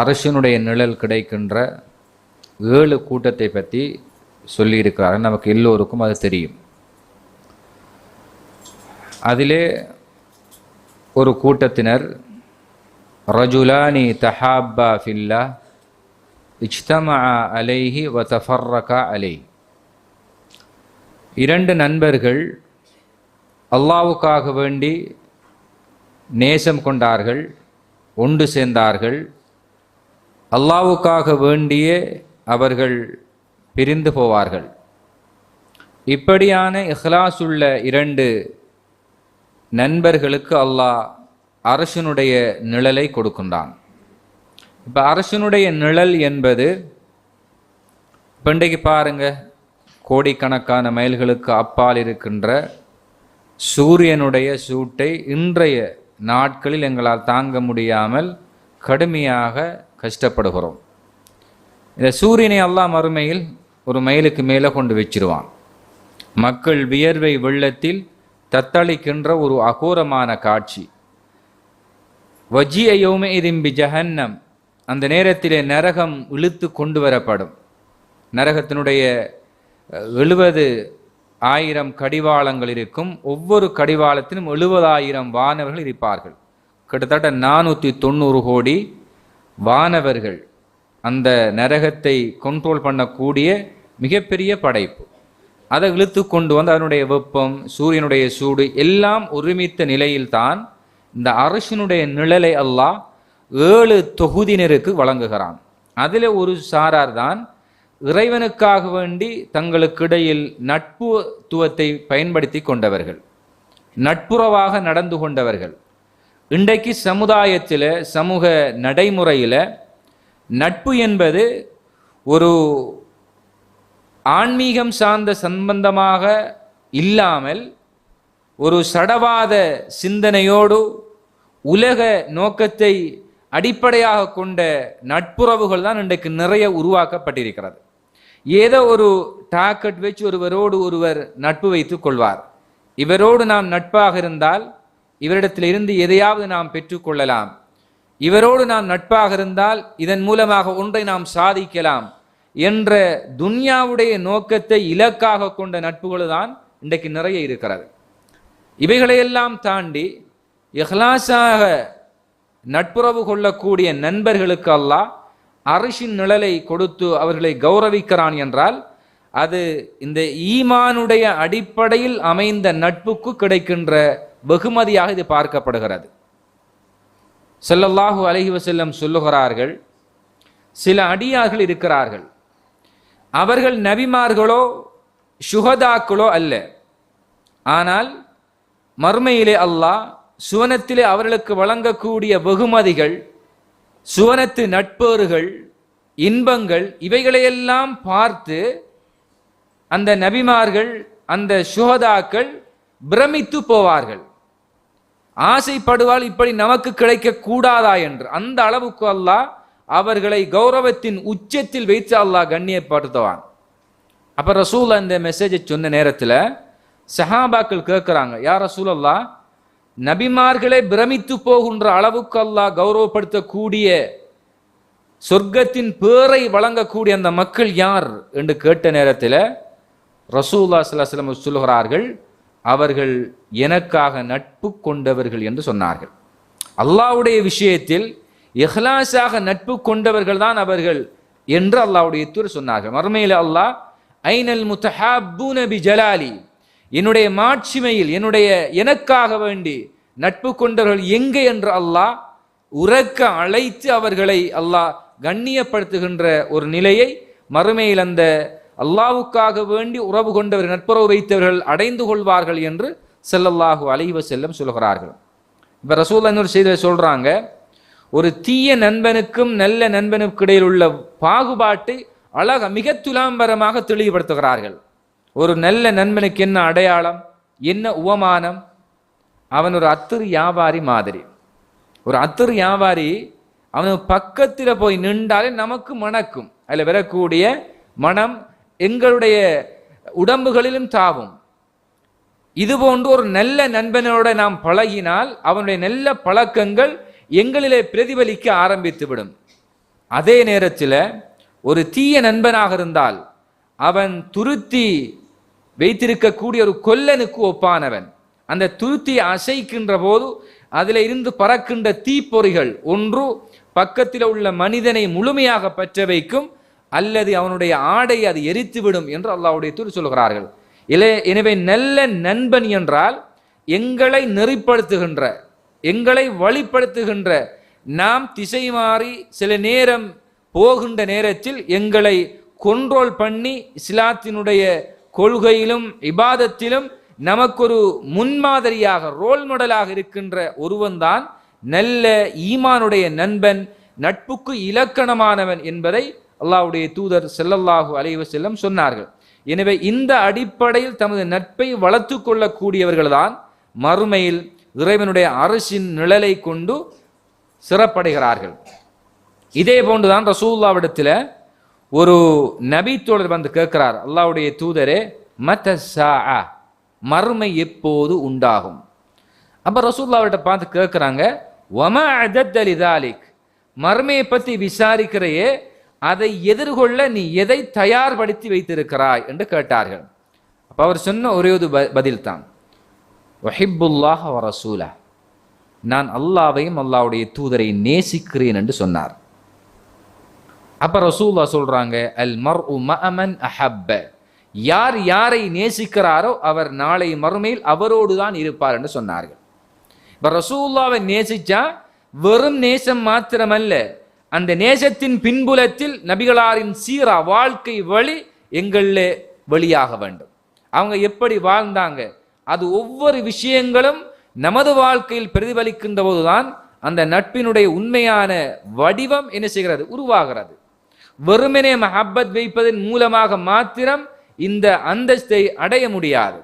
அரசனுடைய நிழல் கிடைக்கின்ற 7 கூட்டத்தை பற்றி சொல்லியிருக்கிறார். நமக்கு எல்லோருக்கும் அது தெரியும். அதிலே ஒரு கூட்டத்தினர் ரஜுலானி தஹாப்பா ஃபில்லா இஜ்தமஅ அலைஹி வ தஃபர்ரகா அலைஹி. 2 நண்பர்கள் அல்லாஹ்வுக்காக வேண்டி நேசம் கொண்டார்கள், ஒன்று சேர்ந்தார்கள். அல்லாஹ்வுக்காக வேண்டியே அவர்கள் பிரிந்து போவார்கள். இப்படியான இஹ்லாஸுள்ள 2 நண்பர்களுக்கு அல்லாஹ் அரசனுடைய நிழலை கொடுக்கின்றான். இப்போ அரசனுடைய நிழல் என்பது இன்றைக்கு பாருங்க, கோடிக்கணக்கான மைல்களுக்கு அப்பால் இருக்கின்ற சூரியனுடைய சூட்டை இன்றைய நாட்களில் எங்களால் தாங்க முடியாமல் கடுமையாக கஷ்டப்படுகிறோம். இந்த சூரியனை அல்லாஹ் மறுமையில் ஒரு மைலுக்கு மேலே கொண்டு வச்சிருவான். மக்கள் வியர்வை வெள்ளத்தில் தத்தளிக்கின்ற ஒரு அகோரமான காட்சி. வஜிய யௌமஇதின் பிஜஹன்னம், அந்த நேரத்திலே நரகம் இழுத்து கொண்டு வரப்படும். நரகத்தினுடைய 70,000 கடிவாளங்கள் இருக்கும். ஒவ்வொரு கடிவாளத்திலும் 70,000 வானவர்கள் இருப்பார்கள். கிட்டத்தட்ட 490 கோடி வானவர்கள் அந்த நரகத்தை கண்ட்ரோல் பண்ணக்கூடிய மிகப்பெரிய படைப்பு. அதை இழுத்து கொண்டு வந்து அதனுடைய வெப்பம், சூரியனுடைய சூடு எல்லாம் ஒருமித்த நிலையில்தான் இந்த அரசனுடைய நிழலை அல்லாஹ் 7 தொகுதியினருக்கு வழங்குகிறான். அதில் ஒரு சாரார் தான் இறைவனுக்காக வேண்டி தங்களுக்கிடையில் நட்புத்துவத்தை பயன்படுத்தி கொண்டவர்கள், நட்புறவாக நடந்து கொண்டவர்கள். இன்றைக்கு சமுதாயத்தில், சமூக நடைமுறையில் நட்பு என்பது ஒரு ஆன்மீகம் சார்ந்த சம்பந்தமாக இல்லாமல் ஒரு சடவாத சிந்தனையோடு உலக நோக்கத்தை அடிப்படையாக கொண்ட நட்புறவுகள் தான் இன்றைக்கு நிறைய உருவாக்கப்பட்டிருக்கிறது. ஏதோ ஒரு டாக்கெட் வச்சு ஒருவரோடு ஒருவர் நட்பு வைத்து கொள்வார். இவரோடு நாம் நட்பாக இருந்தால் இவரிடத்தில் இருந்து எதையாவது நாம் பெற்றுக்கொள்ளலாம், இவரோடு நாம் நட்பாக இருந்தால் இதன் மூலமாக ஒன்றை நாம் சாதிக்கலாம் என்ற துன்யாவுடைய நோக்கத்தை இலக்காக கொண்ட நட்புகள் தான் இன்றைக்கு நிறைய இருக்கிறது. இவைகளையெல்லாம் தாண்டி இஹ்லாஸாக நட்புறவு கொள்ளக்கூடிய நண்பர்களுக்கு அல்லாஹ் அரிஷின் நிழலை கொடுத்து அவர்களை கௌரவிக்கிறான் என்றால் அது இந்த ஈமானுடைய அடிப்படையில் அமைந்த நட்புக்கு கிடைக்கின்ற வெகுமதியாக இது பார்க்கப்படுகிறது. ஸல்லல்லாஹு அலைஹி வஸல்லம் சொல்லுகிறார்கள், சில அடியார்கள் இருக்கிறார்கள், அவர்கள் நபிமார்களோ சுஹதாக்களோ அல்ல, ஆனால் மறுமையிலே அல்லாஹ் சுவனத்திலே அவர்களுக்கு வழங்கக்கூடிய வெகுமதிகள், சுவனத்து நட்பேறுகள், இன்பங்கள், இவைகளையெல்லாம் பார்த்து அந்த நபிமார்கள், அந்த சுஹதாக்கள் பிரமித்து போவார்கள், ஆசைப்படுவாள் இப்படி நமக்கு கிடைக்க கூடாதா என்று. அந்த அளவுக்கு அல்லாஹ் அவர்களை கௌரவத்தின் உச்சத்தில் வைத்து அல்லாஹ் கண்ணியப்படுத்துவான். அப்ப ரசூல் அந்த மெசேஜை சொன்ன நேரத்தில் சஹாபாக்கள் கேட்கிறாங்க, யா ரசூலல்லாஹ், நபிமார்களை பிரமித்து போகின்ற அளவுக்கு அல்லாஹ் கௌரவப்படுத்தக்கூடிய சொர்க்கத்தின் பேரை வழங்கக்கூடிய அந்த மக்கள் யார் என்று கேட்ட நேரத்தில் ரசூலுல்லாஹி ஸல்லல்லாஹு அலைஹி வஸல்லம் சொல்கிறார்கள், அவர்கள் எனக்காக நட்பு கொண்டவர்கள் என்று சொன்னார்கள். அல்லாஹ்வுடைய விஷயத்தில் இஹ்லாஸாக நட்பு கொண்டவர்கள் தான் அவர்கள் என்று அல்லாஹ்வுடைய தூதர் சொன்னார்கள். மறுமையில் அல்லாஹ் ஐனல் முத்தஹாப்பூன பிஜலாலி, என்னுடைய மாட்சிமையில் எனக்காக வேண்டி நட்பு கொண்டவர்கள் எங்கே என்று அல்லாஹ் உரக்க அழைத்து அவர்களை அல்லாஹ் கண்ணியப்படுத்துகின்ற ஒரு நிலையை மறுமையில் அந்த அல்லாஹ்வுக்காக வேண்டி உறவு கொண்டவர், நட்புறவு வைத்தவர்கள் அடைந்து கொள்வார்கள் என்று ஸல்லல்லாஹு அலைஹி வஸல்லம் சொல்கிறார்கள். இப்போ ரசூலுல்லாஹ் இன்னொரு செய்தியை சொல்றாங்க, ஒரு தீய நண்பனுக்கும் நல்ல நண்பனுக்கு இடையில் உள்ள பாகுபாட்டை மிக துலாம்பரமாக தெளிவுபடுத்துகிறார்கள். ஒரு நல்ல நண்பனுக்கு என்ன அடையாளம், என்ன உவமானம்? அவன் ஒரு அத்தர் வியாபாரி மாதிரி. ஒரு அத்தர் வியாபாரி அவன் பக்கத்தில் போய் நின்றாலே நமக்கு மணக்கும், அதில் வரக்கூடிய மனம் எங்களுடைய உடம்புகளிலும் தாவும். இது போன்று ஒரு நல்ல நண்பனோட நாம் பழகினால் அவனுடைய நல்ல பழக்கங்கள் எங்களிலே பிரதிபலிக்க ஆரம்பித்து விடும். அதே நேரத்தில் ஒரு தீய நண்பனாக இருந்தால் அவன் துருத்தி வைத்திருக்கக்கூடிய ஒரு கொல்லனுக்கு ஒப்பானவன். அந்த துருத்தி அசைக்கின்ற போது அதில் இருந்து பறக்கின்ற தீப்பொறிகள் ஒன்று பக்கத்தில் உள்ள மனிதனை முழுமையாக பற்ற வைக்கும், அல்லது அவனுடைய ஆடை அது எரித்துவிடும் என்று அல்லாஹ்வுடைய தூதர் சொல்கிறார்கள். எனவே நல்ல நண்பன் என்றால் எங்களை நெறிப்படுத்துகின்ற, எங்களை வழிப்படுத்துகின்ற, நாம் திசை மாறி சில நேரம் போகின்ற நேரத்தில் எங்களை கொண்ட்ரோல் பண்ணி இஸ்லாத்தினுடைய கொள்கையிலும் இபாதத்திலும் நமக்கொரு முன்மாதிரியாக ரோல் மாடலாக இருக்கின்ற ஒருவன்தான் நல்ல ஈமானுடைய நண்பன், நட்புக்கு இலக்கணமானவன் என்பதை அல்லாஹ்வுடைய தூதர் ஸல்லல்லாஹு அலைஹி வஸல்லம் சொன்னார்கள். எனவே இந்த அடிப்படையில் தமது நட்பை வளர்த்து கொள்ளக்கூடியவர்கள்தான் மறுமையில் இறைவனுடைய அரசின் நிழலை கொண்டு சிறப்படைகிறார்கள். இதே போன்றுதான் ரசூலுல்லாஹ்விடத்தில் ஒரு நபி தோழர் வந்து கேட்கிறார், அல்லாஹ்வுடைய தூதரே மத்தஸ்ஸாஅ, மறுமை எப்போது உண்டாகும்? அப்ப ரசூலுல்லாஹ்விட்ட பார்த்து கேட்கிறாங்க, வமா அதத்த லிதாலிக், மறுமையை பற்றி விசாரிக்கிறையே, அதை எதிர்கொள்ள நீ எதை தயார்படுத்தி வைத்திருக்கிறாய் என்று கேட்டார்கள். அப்ப அவர் சொன்ன ஒரே ஒரு பதில் தான், வஹிப்புல்லாஹ வ ரசூலஹ, நான் அல்லாஹ்வையும் அல்லாஹ்வுடைய தூதரை நேசிக்கிறேன் என்று சொன்னார். அப்ப ரசூலுல்லாஹ் சொல்றாங்க, அல் மர்உ மஅமன் அஹப்ப, யார் யாரை நேசிக்கிறாரோ அவர் நாளை மறுமையில் அவரோடு தான் இருப்பார் என்று சொன்னார்கள். இப்ப ரசூலுல்லாஹ்வை நேசிச்சா வெறும் நேசம் மாத்திரமல்ல, அந்த நேசத்தின் பின்புலத்தில் நபிகளாரின் சீரா வாழ்க்கை வழி எங்களில் வெளியாக வேண்டும். அவங்க எப்படி வாழ்ந்தாங்க, அது ஒவ்வொரு விஷயங்களும் நமது வாழ்க்கையில் பிரதிபலிக்கின்ற போதுதான் அந்த நட்பினுடைய உண்மையான வடிவம் என்ன செய்கிறது, உருவாகிறது. வெறுமனே மஹப்பத் வைப்பதன் மூலமாக மாத்திரம் இந்த அந்தஸ்தை அடைய முடியாது.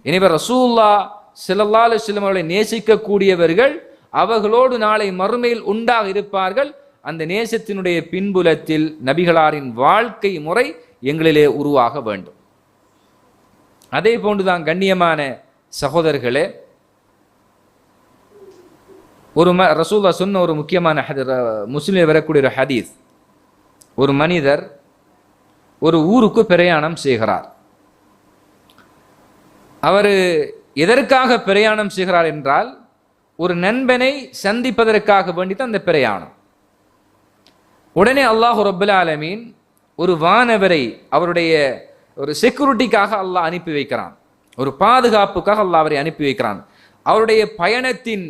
எனவே ரசூலுல்லாஹ் ஸல்லல்லாஹு அலைஹி வஸல்லம் அவர்களை நேசிக்கக்கூடியவர்கள் அவர்களோடு நாளை மறுமையில் உண்டாக இருப்பார்கள். அந்த நேசத்தினுடைய பின்புலத்தில் நபிகளாரின் வாழ்க்கை முறை எங்களிலே உருவாக வேண்டும். அதே போன்றுதான் கண்ணியமான சகோதரர்களே, ஒரு ரசூலுல்லாஹ் சொன்ன ஒரு முக்கியமான முஸ்லிமில் வரக்கூடிய ஒரு ஹதீஸ், ஒரு மனிதர் ஒரு ஊருக்கு பிரயாணம் செய்கிறார். அவர் எதற்காக பிரயாணம் செய்கிறார் என்றால், ஒரு நண்பனை சந்திப்பதற்காக வேண்டித்தான் அந்த பிரயாணம். உடனே அல்லாஹ் ரப்பல் ஆலமீன் ஒரு வானவரை அவருடைய ஒரு செக்யூரிட்டிக்காக அல்லாஹ் அனுப்பி வைக்கிறான், ஒரு பாதுகாப்புக்காக அல்லாஹ் அவரை அனுப்பி வைக்கிறான். அவருடைய பயணத்தின்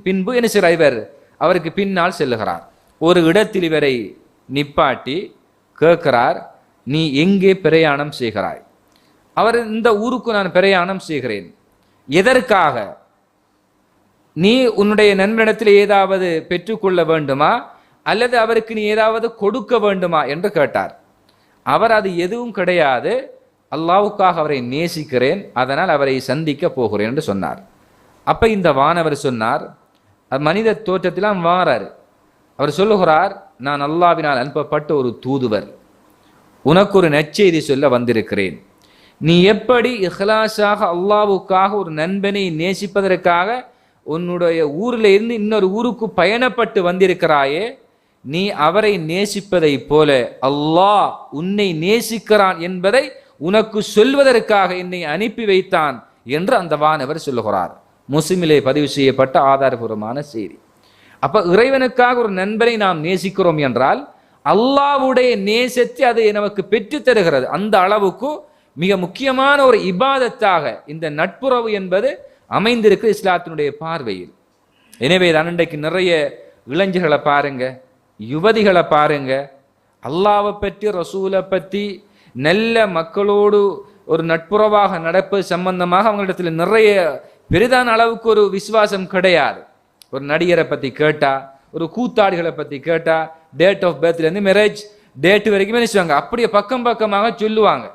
பின்பு என்ன செய்கிறார், இவர் அவருக்கு பின்னால் செல்லுகிறார். ஒரு இடத்தில் இவரை நிப்பாட்டி கேட்கிறார், நீ எங்கே பிரயாணம் செய்கிறாய்? அவர், இந்த ஊருக்கு நான் பிரயாணம் செய்கிறேன். எதற்காக? நீ உன்னுடைய நண்பனிடத்தில் ஏதாவது பெற்றுக்கொள்ள வேண்டுமா, அல்லது அவருக்கு நீ ஏதாவது கொடுக்க வேண்டுமா என்று கேட்டார். அவர், அது எதுவும் கிடையாது, அல்லாஹ்வுக்காக அவரை நேசிக்கிறேன், அதனால் அவரை சந்திக்க போகிறேன் என்று சொன்னார். அப்ப இந்த வானவர் சொன்னார், மனித தோற்றத்தில் வாரார். அவர் சொல்லுகிறார், நான் அல்லாஹ்வினால் அனுப்பப்பட்ட ஒரு தூதுவர், உனக்கு ஒரு நற்செய்தி சொல்ல வந்திருக்கிறேன். நீ எப்படி இஹ்லாஸாக அல்லாஹ்வுக்காக ஒரு நண்பனை நேசிப்பதற்காக உன்னுடைய ஊரில் இருந்து இன்னொரு ஊருக்கு பயணப்பட்டு வந்திருக்கிறாயே, நீ அவரை நேசிப்பதை போல அல்லாஹ் உன்னை நேசிக்கிறான் என்பதை உனக்கு சொல்வதற்காக என்னை அனுப்பி வைத்தான் என்று அந்த வானவர் சொல்லுகிறார். முஸ்லிமிலே பதிவு செய்யப்பட்ட ஆதாரபூர்வமான செய்தி. அப்ப இறைவனுக்காக ஒரு நண்பனை நாம் நேசிக்கிறோம் என்றால் அல்லாஹ்வுடைய நேசத்தை அது நமக்கு பெற்று தருகிறது. அந்த அளவுக்கு மிக முக்கியமான ஒரு இபாதத்தாக இந்த நட்புறவு என்பது அமைந்திருக்கு இஸ்லாத்தினுடைய பார்வையில். எனவே தான் இன்றைக்கு நிறைய இளைஞர்களை பாருங்க, யுவதிகளை பாருங்க, அல்லாஹ்வை பற்றி ரசூலை பற்றி நல்ல மக்களோடு ஒரு நட்புறவாக நடப்பது சம்பந்தமாக அவங்களிடத்தில் நிறைய பெரிதான அளவுக்கு ஒரு விசுவாசம் கிடையாது. ஒரு நடிகரை பற்றி கேட்டா, ஒரு கூத்தாடிகளை பற்றி கேட்டா, டேட் ஆஃப் பர்த்லேருந்து மேரேஜ் டேட் வரைக்கும் நினைச்சுவாங்க, அப்படியே பக்கம் பக்கமாக சொல்லுவாங்க.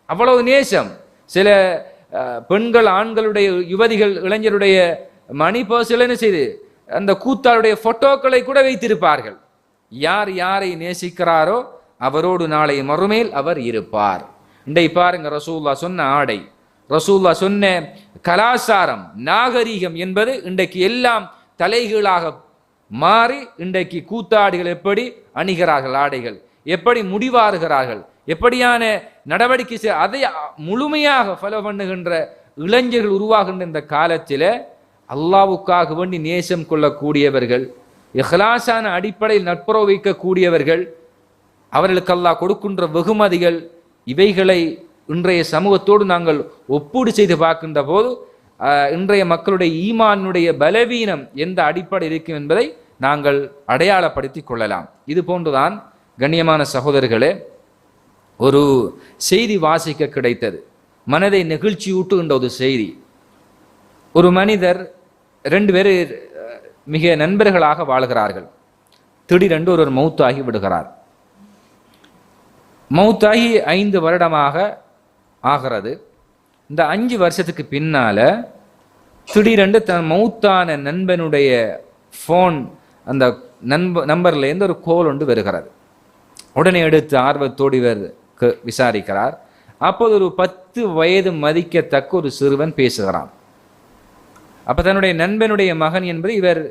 அவ்வளவு நேசம். சில பெண்கள், ஆண்களுடைய, யுவதிகள், இளைஞருடைய மணி பர்சில் என்ன செய்து அந்த கூத்தாளுடைய போட்டோக்களை கூட வைத்திருப்பார்கள். யார் யாரை நேசிக்கிறாரோ அவரோடு நாளை மறுமையில் அவர் இருப்பார். இன்றை பாருங்க, ரசூலுல்லாஹ் சொன்ன ஆடை, ரசூலுல்லாஹ் சொன்ன கலாச்சாரம், நாகரீகம் என்பது இன்றைக்கு எல்லாம் தலைகீழாக மாறி இன்றைக்கு கூத்தாடிகள் எப்படி அணிகிறார்கள், ஆடைகள் எப்படி முடிவாறுகிறார்கள், எப்படியான நடவடிக்கை அதை முழுமையாக ஃபாலோ பண்ணுகின்ற இளைஞர்கள் உருவாகின்ற இந்த காலத்தில் அல்லாஹ்வுக்காக வேண்டி நேசம் கொள்ளக்கூடியவர்கள், இஹ்லாஸான அடிப்படையில் நட்புறவு வைக்கக்கூடியவர்கள், அவர்களுக்கு அல்லாஹ் கொடுக்கின்ற வெகுமதிகள், இவைகளை இன்றைய சமூகத்தோடு நாங்கள் ஒப்பீடு செய்து பார்க்கின்ற போது இன்றைய மக்களுடைய ஈமானுடைய பலவீனம் எந்த அடிப்படை இருக்கும் என்பதை நாங்கள் அடையாளப்படுத்தி கொள்ளலாம். இது போன்றுதான் கண்ணியமான சகோதரர்களே ஒரு செய்தி வாசிக்க கிடைத்தது, மனதை நெகிழ்ச்சியூட்டுகின்ற ஒரு செய்தி. ஒரு மனிதர் 2 பேர் மிக நண்பர்களாக வாழ்கிறார்கள். திடீரென்று ஒருவர் மௌத்தாகி விடுகிறார். மௌத்தாகி 5 வருடமாக ஆகிறது. இந்த 5 வருஷத்துக்கு பின்னால திடீரென்று தன் மௌத்தான நண்பனுடைய ஃபோன் அந்த நம்பர்லேருந்து ஒரு கோல் ஒன்று வருகிறது. உடனே எடுத்து ஆர்வத்தோடு இவர் விசாரிக்கிறார். அப்போது ஒரு 10 வயது மதிக்கத்தக்க ஒரு சிறுவன் பேசுகிறான். அப்போ தன்னுடைய நண்பனுடைய மகன் என்பதை இவர்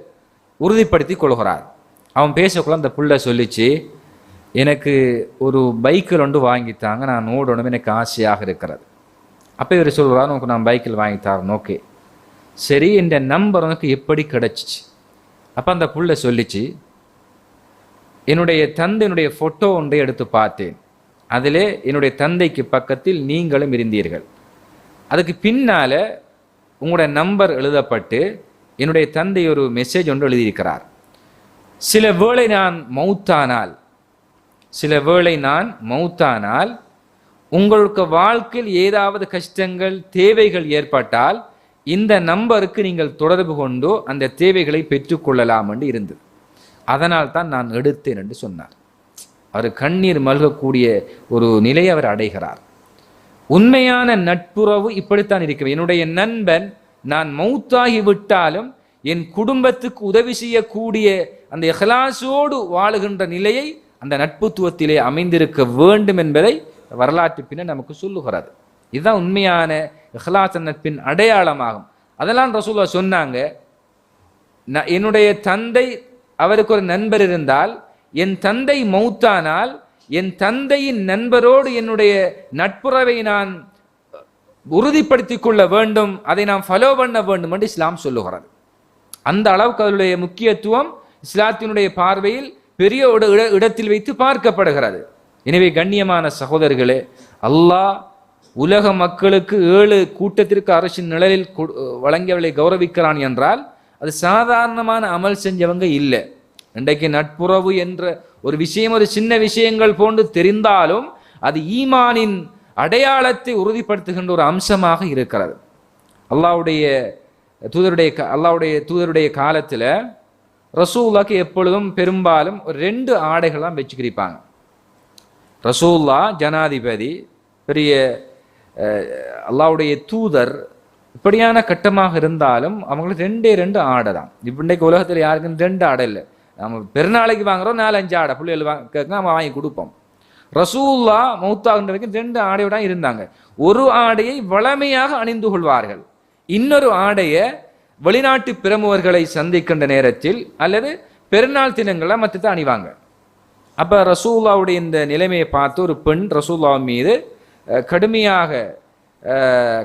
உறுதிப்படுத்தி கொள்கிறார். அவன் பேசக்குள்ள அந்த புள்ள சொல்லிச்சு, எனக்கு ஒரு பைக்கில் ஒன்று வாங்கித்தாங்க, நான் ஓடணும், எனக்கு ஆசையாக இருக்கிறது. அப்போ இவர் சொல்கிறார், உனக்கு நான் பைக்கில் வாங்கித்தாரேன். ஓகே சரி, இந்த நம்பர் உனக்கு எப்படி கிடைச்சிச்சு? அப்போ அந்த புள்ள சொல்லிச்சு, என்னுடைய தந்தையினுடைய ஃபோட்டோ ஒன்றை எடுத்து பார்த்தேன், அதிலே என்னுடைய தந்தைக்கு பக்கத்தில் நீங்களும் இருந்தீர்கள். அதுக்கு பின்னால் உங்களுடைய நம்பர் எழுதப்பட்டு என்னுடைய தந்தை ஒரு மெசேஜ் ஒன்று எழுதியிருக்கிறார். சில வேளை நான் மௌத்தானால் உங்களுக்கு வாழ்க்கையில் ஏதாவது கஷ்டங்கள் தேவைகள் ஏற்பட்டால் இந்த நம்பருக்கு நீங்கள் தொடர்பு கொண்டு அந்த தேவைகளை பெற்றுக்கொள்ளலாம் என்று இருந்தது. அதனால் தான் நான் எடுத்தேன் என்று சொன்னார். அவர் கண்ணீர் மல்கக்கூடிய ஒரு நிலையை அவர் அடைகிறார். உண்மையான நட்புறவு இப்படித்தான் இருக்கிறது. என்னுடைய நண்பன் நான் மௌத்தாகி விட்டாலும் என் குடும்பத்துக்கு உதவி செய்யக்கூடிய அந்த இஹ்லாஸோடு வாழுகின்ற நிலையை அந்த நட்புத்துவத்திலே அமைந்திருக்க வேண்டும் என்பதை வரலாற்று பின்னர் நமக்கு சொல்லுகிறது. இதுதான் உண்மையான இஹ்லாஸ் நட்பின் அடையாளமாகும். அதெல்லாம் ரசூலுல்லாஹ் சொன்னாங்க, என்னுடைய தந்தை அவருக்கு ஒரு நண்பர் இருந்தால், என் தந்தை மௌத்தானால் என் தந்தையின் நண்பரோடு என்னுடைய நட்புறவை நான் உறுதிப்படுத்திக் கொள்ள வேண்டும், அதை நாம் ஃபாலோ பண்ண வேண்டும் என்று இஸ்லாம் சொல்லுகிறது. அந்த அளவுக்கு அதனுடைய முக்கியத்துவம் இஸ்லாத்தினுடைய பார்வையில் பெரிய இடத்தில் வைத்து பார்க்கப்படுகிறது. எனவே கண்ணியமான சகோதரர்களே, அல்லாஹ் உலக மக்களுக்கு 7 கூட்டத்திற்கு அரசின் நிழலில் வழங்கியவர்களை கௌரவிக்கிறான் என்றால் அது சாதாரணமான அமல் செஞ்சவங்க இல்லை. இன்றைக்கு நட்புறவு என்ற ஒரு விஷயம் ஒரு சின்ன விஷயங்கள் போன்று தெரிந்தாலும் அது ஈமானின் அடையாளத்தை உறுதிப்படுத்துகின்ற ஒரு அம்சமாக இருக்கிறது. அல்லாஹ்வுடைய தூதருடைய காலத்தில் ரசூலுல்லாஹ்க்கு எப்பொழுதும் பெரும்பாலும் 2 ஆடைகள் தான் வச்சுக்கிருப்பாங்க. ரசூலுல்லாஹ் ஜனாதிபதி, பெரிய அல்லாஹ்வுடைய தூதர், இப்படியான கட்டமாக இருந்தாலும் அவங்களுக்கு 2 ஆடை தான். இப்போ இன்றைக்கு உலகத்தில் யாருக்கும் 2 ஆடை இல்லை. நம்ம பெருநாளைக்கு வாங்குறோம் 4-5 ஆடை பிள்ளைகள் கேட்க நம்ம வாங்கி கொடுப்போம். ரசூலுல்லாஹ் மௌத்தாகின்ற வரைக்கும் 2 ஆடையோட இருந்தாங்க. ஒரு ஆடையை வளமையாக அணிந்து கொள்வார்கள், இன்னொரு ஆடையை வெளிநாட்டு பிரமுகர்களை சந்திக்கின்ற நேரத்தில் அல்லது பெருநாள் தினங்களில் மற்றத்தை அணிவாங்க. அப்போ ரசூலுல்லாஹ்வுடைய இந்த நிலைமையை பார்த்து ஒரு பெண் ரசூலுல்லாஹ் மீது கடுமையாக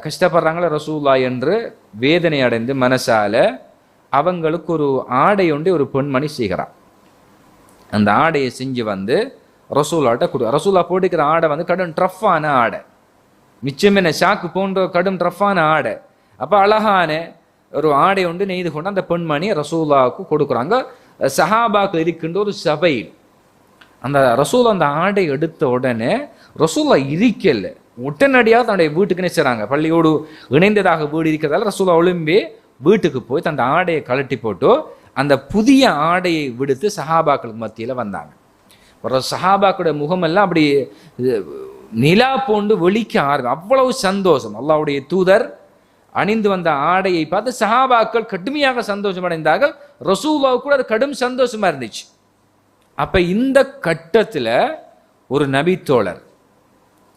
கஷ்டப்படுறாங்கள ரசூலுல்லாஹ் என்று வேதனை அடைந்து மனசால அவங்களுக்கு ஒரு ஆடை ஒன்று ஒரு பெண்மணி செய்கிறார். அந்த ஆடையை செஞ்சு வந்து ரசூலுல்லாஹ்ட்ட ரசூலுல்லாஹ் போட்டுக்கிற ஆடை வந்து கடும் ட்ரஃப்பான ஆடை, மிச்சம் என்ன ஷாக்கு போன்ற கடும் ட்ரஃப்பான ஆடை. அப்போ அழகான ஒரு ஆடை ஒன்று நெய்து கொண்டு அந்த பெண்மணி ரசூலுல்லாஹ்வுக்கு கொடுக்குறாங்க. சஹாபாக்கள் இருக்கின்ற ஒரு சபையில் அந்த ரசூல் அந்த ஆடை எடுத்த உடனே ரசூலுல்லாஹ் இருக்கல, உடனடியாக தன்னுடைய வீட்டுக்குன்னே செய்கிறாங்க. பள்ளியோடு இணைந்ததாக வீடு இருக்கிறதால ரசூலுல்லாஹ் ஒளிம்பி வீட்டுக்கு போய் தன் ஆடையை கழட்டி போட்டு அந்த புதிய ஆடையை விடுத்து சஹாபாக்களுக்கு மத்தியில் வந்தாங்க. ஒரு சஹாபாக்களுடைய முகமெல்லாம் அப்படி நிலா போன்று வெளிக்க ஆரம்பி, அவ்வளவு சந்தோஷம். அல்லாஹ்வுடைய தூதர் அணிந்து வந்த ஆடையை பார்த்து சஹாபாக்கள் கடுமையாக சந்தோஷம் அடைந்தார்கள். ரசூலுல்லாஹ்வுக்கு கூட அது கடும் சந்தோஷமா இருந்துச்சு. அப்ப இந்த கட்டத்தில் ஒரு நபி தோழர்,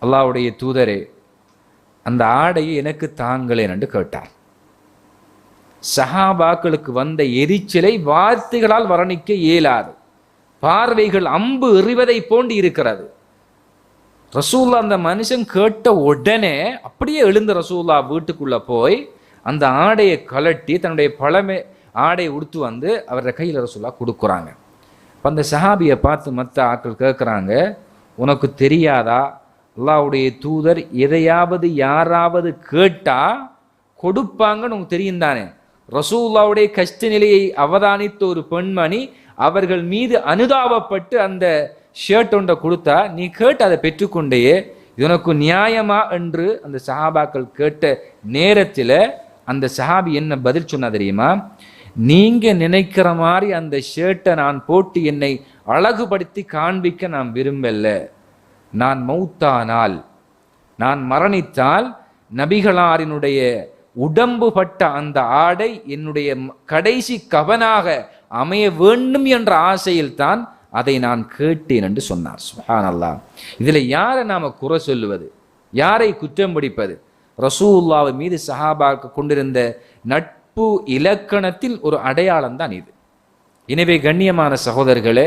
அல்லாஹ்வுடைய தூதரே அந்த ஆடையை எனக்கு தாங்களேன் என்று கேட்டார். சஹாபாக்களுக்கு வந்த எரிச்சலை வார்த்தைகளால் வர்ணிக்க இயலாது. பார்வைகள் அம்பு எறிவதை போன்று இருக்கிறது. ரசூல்லா அந்த மனுஷன் கேட்ட உடனே அப்படியே எழுந்த ரசூல்லா வீட்டுக்குள்ள போய் அந்த ஆடையை கலட்டி தன்னுடைய பழமை ஆடையை உடுத்து வந்து அவருடைய கையில் ரசூல்லா கொடுக்குறாங்க. இப்போ அந்த சஹாபியை பார்த்து மற்ற ஆட்கள் கேட்குறாங்க, உனக்கு தெரியாதா அல்லாஹ்வுடைய தூதர் எதையாவது யாராவது கேட்டா கொடுப்பாங்கன்னு உனக்கு தெரியும் தானே? ரசூலுல்லாஹ்வுடைய கஷ்ட நிலையை அவதானித்த ஒரு பெண்மணி அவர்கள் மீது அனுதாபப்பட்டு அந்த ஷர்ட் ஒன்றை கொடுத்தா நீ கேட்டு அதை பெற்றுக்கொண்டேயே, இது உனக்கு நியாயமா என்று அந்த சஹாபாக்கள் கேட்ட நேரத்தில் அந்த சஹாபி என்ன பதில் சொன்னா தெரியுமா? நீங்க நினைக்கிற மாதிரி அந்த ஷர்ட்டை நான் போட்டு என்னை அழகுபடுத்தி காண்பிக்க நான் விரும்பல. நான் மௌத்தானால், நான் மரணித்தால் நபிகளாரினுடைய உடம்பு பட்ட அந்த ஆடை என்னுடைய கடைசி கவனாக அமைய வேண்டும் என்ற ஆசையில் தான் அதை நான் கேட்டேன் என்று சொன்னார். சுப்ஹானல்லாஹ். இதில் யாரை நாம குறை சொல்லுவது, யாரை குற்றம் பிடிப்பது? ரசூலுல்லாஹ் மீது சஹாபாக்கு கொண்டிருந்த நட்பு இலக்கணத்தில் ஒரு அடையாளம் தான் இது. எனவே கண்ணியமான சகோதரர்களே,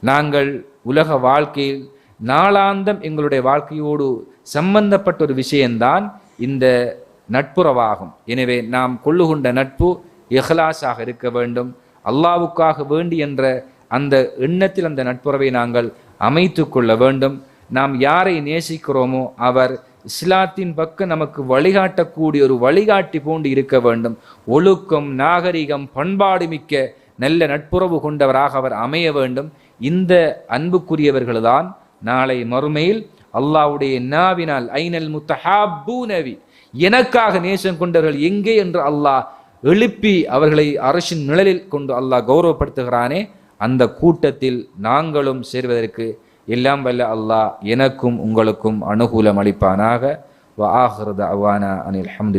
நாங்கள் உலக வாழ்க்கையில் நாளாந்தம் எங்களுடைய வாழ்க்கையோடு சம்பந்தப்பட்ட ஒரு விஷயம்தான் இந்த நட்புறவாகும். எனவே நாம் கொள்ளுகின்ற நட்பு இஹ்லாஸாக இருக்க வேண்டும். அல்லாஹ்வுக்காக வேண்டி என்ற அந்த எண்ணத்தில் அந்த நட்புறவை நாங்கள் அமைத்து கொள்ள வேண்டும். நாம் யாரை நேசிக்கிறோமோ அவர் இஸ்லாத்தின் பக்கம் நமக்கு வழிகாட்டக்கூடிய ஒரு வழிகாட்டி போன்று இருக்க வேண்டும். ஒழுக்கம், நாகரிகம், பண்பாடு மிக்க நல்ல நட்புறவு கொண்டவராக அவர் அமைய வேண்டும். இந்த அன்புக்குரியவர்கள்தான் நாளை மறுமையில் அல்லாஹ்வுடைய நாவினால் ஐனல் முத்தஹாப்பூனவி, எனக்காக நேசம் கொண்டவர்கள் எங்கே என்று அல்லாஹ் எழுப்பி அவர்களை அரசின் நிழலில் கொண்டு அல்லாஹ் கௌரவப்படுத்துகிறானே, அந்த கூட்டத்தில் நாங்களும் சேர்வதற்கு எல்லாம் வல்ல அல்லாஹ் எனக்கும் உங்களுக்கும் அனுகூலம் அளிப்பானாக. வ ஆகிரு தஅவானா அனில் ஹம்துலில்லாஹ்.